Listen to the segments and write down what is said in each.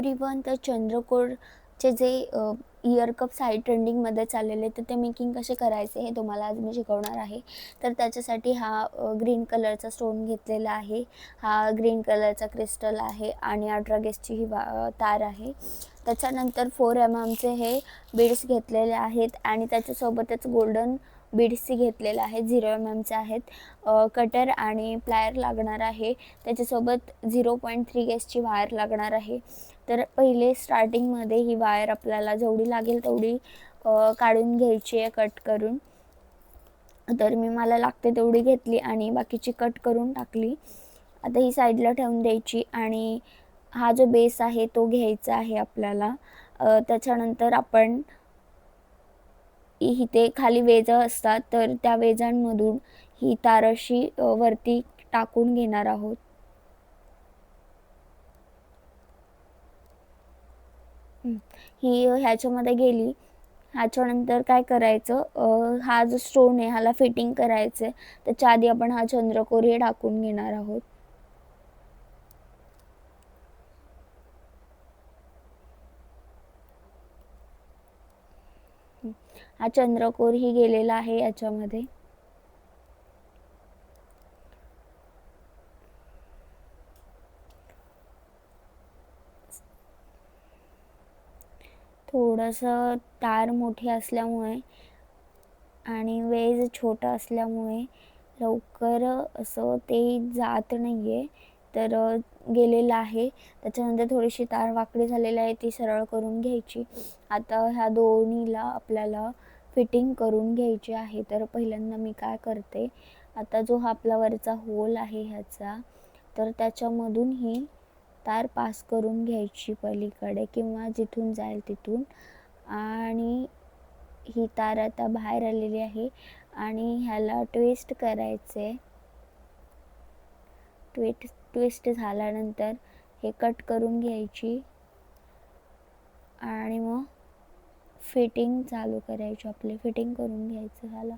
Everyone, तर चंद्रकोरचे जे year cups आहे ट्रेंडिंगमध्ये चाललेले, तर ते मेकिंग कसे करायचे हे तुम्हाला आज मी शिकवणार आहे. तर त्याच्यासाठी हा ग्रीन कलरचा स्टोन घेतलेला आहे, हा ग्रीन कलरचा क्रिस्टल आहे आणि 18 गेजची ही तार आहे. त्याच्यानंतर 4 एमएमचे हे बीड्स घेतलेले आहेत आणि त्याच्यासोबतच गोल्डन बीड्सही घेतलेले आहेत, 0 एमएमचे आहेत. कटर आणि प्लायर लागणार आहे, त्याच्यासोबत 0.3 गेजची वायर लागणार आहे. तर पहिले स्टार्टिंगमध्ये ही वायर आपल्याला जेवढी लागेल तेवढी काढून घ्यायची आहे कट करून. तर मला लागते तेवढी घेतली आणि बाकीची कट करून टाकली. आता ही साईडला ठेवून द्यायची आणि हा जो बेस आहे तो घ्यायचा आहे आपल्याला. त्याच्यानंतर आपण इथे खाली वेजा असतात, तर त्या वेजांमधून ही तार अशी वरती टाकून घेणार आहोत. ही ह्याच्यामध्ये गेली. ह्याच्यानंतर काय करायचं, हा जो स्टोन आहे ह्याला फिटिंग करायचं आहे. त्याच्या आधी आपण हा चंद्रकोर हे टाकून घेणार आहोत. हा चंद्रकोर ही गेलेला आहे याच्यामध्ये. थोडंसं तार मोठी असल्यामुळे आणि वेज छोटा असल्यामुळे लवकर असं ते जात नाही आहे, तर गेलेलं आहे. त्याच्यानंतर थोडीशी तार वाकडी झालेली आहे, ती सरळ करून घ्यायची. आता ह्या दोन्हीला आपल्याला फिटिंग करून घ्यायची आहे. तर पहिल्यांदा मी काय करते, आता जो हा आपला वरचा होल आहे ह्याचा, तर त्याच्यामधून ही तार पास करून घ्यायची पलीकडे किंवा जिथून जाईल तिथून. आणि ही तार आता बाहेर आलेली आहे आणि ह्याला ट्विस्ट करायचे. ट्विस्ट झाल्यानंतर हे कट करून घ्यायची आणि मग फिटिंग चालू करायची, आपली फिटिंग करून घ्यायचं ह्याला.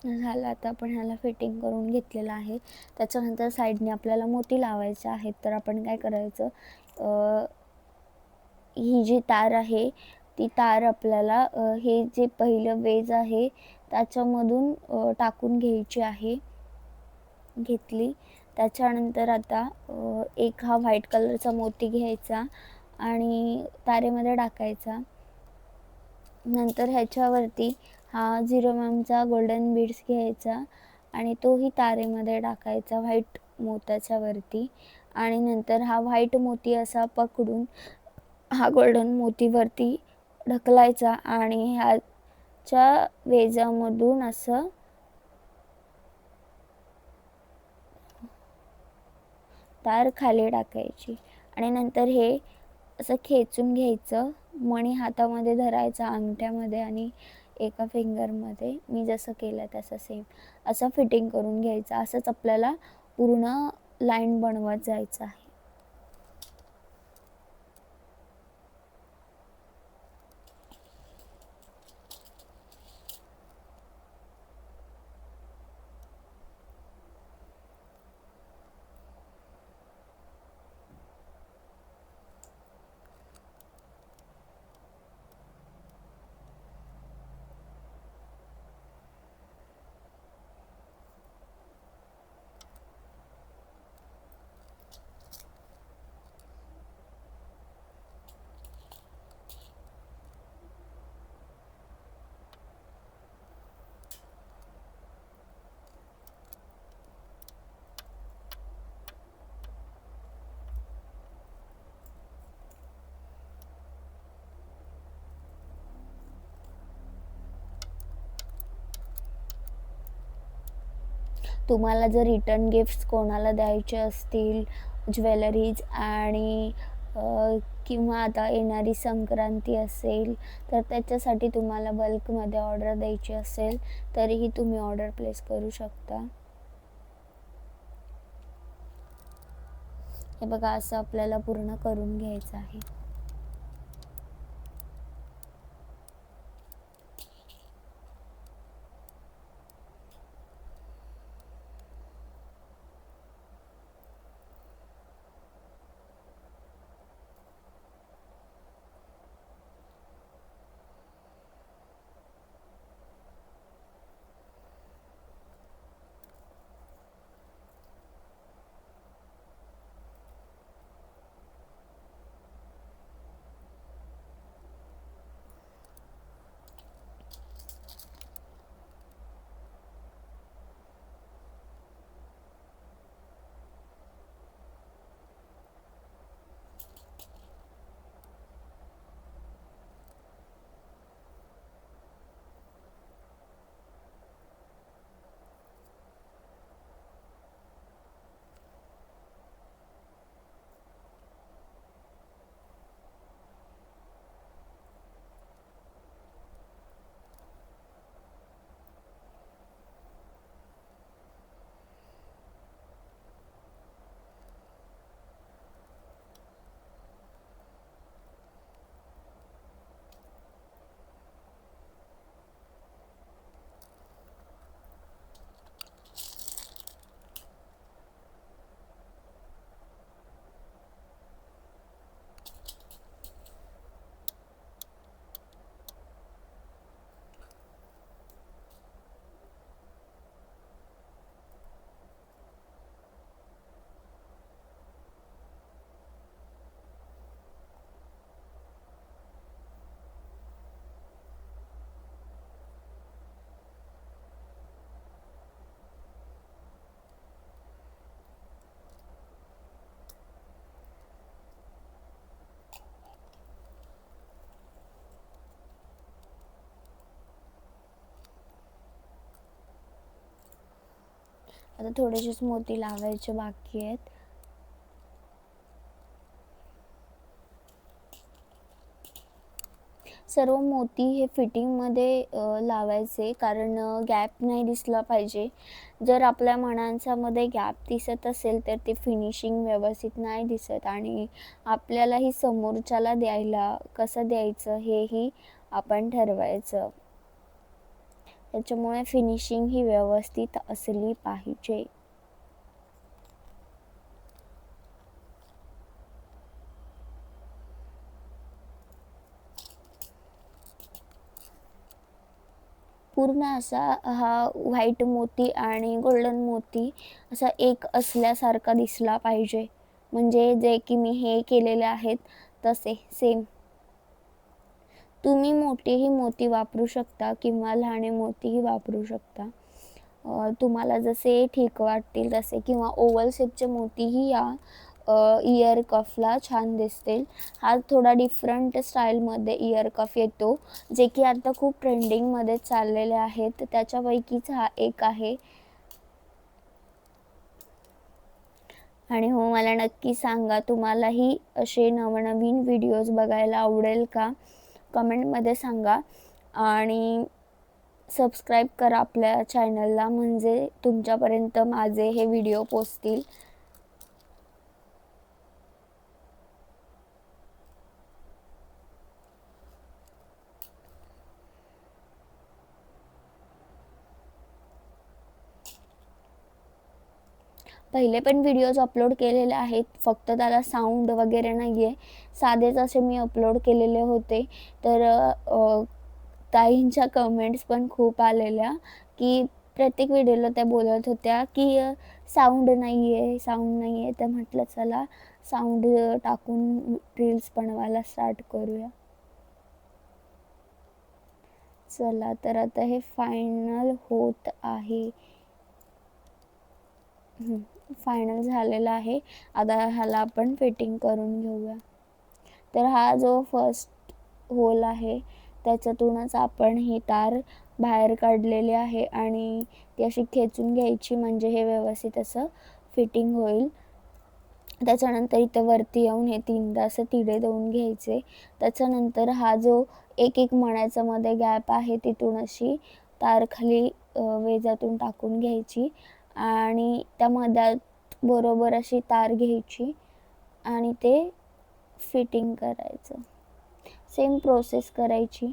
झालं. आता आपण ह्याला फिटिंग करून घेतलेलं आहे. त्याच्यानंतर साईडने आपल्याला मोती लावायचे आहेत. तर आपण काय करायचं, ही जी तार आहे ती तार आपल्याला हे जे पहिलं वेज आहे त्याच्यामधून टाकून घ्यायची आहे. घेतली. त्याच्यानंतर आता एक हा व्हाईट कलरचा मोती घ्यायचा आणि तारेमध्ये टाकायचा. नंतर ह्याच्यावरती हा 0 एमएमचा गोल्डन बीड्स घ्यायचा आणि तोही तारेमध्ये टाकायचा व्हाईट मोत्याच्या वरती. आणि नंतर हा व्हाईट मोती असा पकडून हा गोल्डन मोती वरती ढकलायचा आणि ह्याच्या वेजामधून असं तार खाली टाकायची आणि नंतर हे असं खेचून घ्यायचं. मणी हातामध्ये धरायचा, अंगठ्यामध्ये आणि एका फिंगरमध्ये, मी जसं केलं तसं सेम असं फिटिंग करून घ्यायचं. असंच आपल्याला पूर्ण लाईन बनवत जायचं आहे. तुम्हाला जर रिटर्न गिफ्ट्स कोणाला द्यायचे असतील, ज्वेलरीज आणि किंवा आता येणारी संक्रांती असेल, तर त्याच्यासाठी तुम्हाला बल्कमध्ये ऑर्डर द्यायची असेल, तरीही तुम्ही ऑर्डर प्लेस करू शकता. हे बघा, असं आपल्याला पूर्ण करून घ्यायचं आहे. आता थोडेसेच मोती लावायचे बाकी आहेत. सर्व मोती हे फिटिंगमध्ये लावायचे, कारण गॅप नाही दिसला पाहिजे. जर आपल्या मणांच्यामध्ये गॅप दिसत असेल तर ते फिनिशिंग व्यवस्थित नाही दिसत आणि आपल्यालाही समोरच्याला द्यायला कसं द्यायचं हेही आपण ठरवायचं. त्याच्यामुळे फिनिशिंग ही व्यवस्थित असली पाहिजे. पूर्ण असा हा व्हाईट मोती आणि गोल्डन मोती असा एक असल्यासारखा दिसला पाहिजे. म्हणजे जे की मी हे केलेले आहेत तसे सेम. तुम्ही मोठेही मोती वापरू शकता किंवा लहान मोतीही वापरू शकता. तुम्हाला जसे ठीक वाटतील तसे, किंवा ओव्हल शेपचे मोतीही या इयर कफला छान दिसतील. हा थोडा डिफरंट स्टाईलमध्ये इयर कफ येतो, जे की आता खूप ट्रेंडिंगमध्ये चाललेले आहेत. त्याच्यापैकीच हा एक आहे. आणि हो, मला नक्की सांगा, तुम्हालाही असे नवनवीन व्हिडिओज बघायला आवडेल का? कमेंटमध्ये सांगा आणि सबस्क्राईब करा आपल्या चॅनलला, म्हणजे तुमच्यापर्यंत माझे हे व्हिडिओ पोचतील. पहिले पण व्हिडिओज अपलोड केलेले आहेत, फक्त त्याला साऊंड वगैरे नाही आहे. साधेच असे मी अपलोड केलेले होते. तर ताईंच्या कमेंट्स पण खूप आलेल्या, की प्रत्येक व्हिडिओला त्या बोलत होत्या की साऊंड नाही आहे, साऊंड नाही आहे. तर म्हटलं चला साऊंड टाकून रील्स बनवायला स्टार्ट करूया. चला, तर आता हे फायनल होत आहे. फायनल झालेला आहे. आता ह्याला आपण फिटिंग करून घेऊया. तर हा जो फर्स्ट होल आहे त्याच्यातूनच आपण ही तार बाहेर काढलेली आहे आणि ती अशी खेचून घ्यायची, म्हणजे हे व्यवस्थित असं फिटिंग होईल. त्याच्यानंतर इथं वरती येऊन हे 3दा असं तिडे देऊन घ्यायचे. त्याच्यानंतर हा जो एक मण्याचा मध्ये गॅप आहे तिथून अशी तार खाली वेजातून टाकून घ्यायची आणि त्या मध्यात बरोबर अशी तार घ्यायची आणि ते फिटिंग करायचं. सेम प्रोसेस करायची.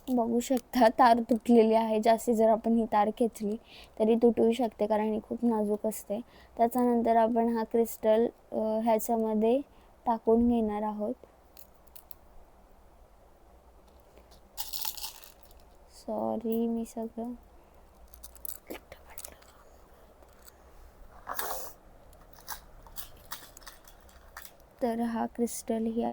बघू शकता तार तुटलेली आहे. जास्ती जर आपण ही तार खेचली तरी तुटू शकते, कारण ही खूप नाजूक असते. त्याच्यानंतर आपण हा क्रिस्टल ह्याच्यामध्ये टाकून घेणार आहोत. सॉरी, मी सगळं तर हा क्रिस्टल ही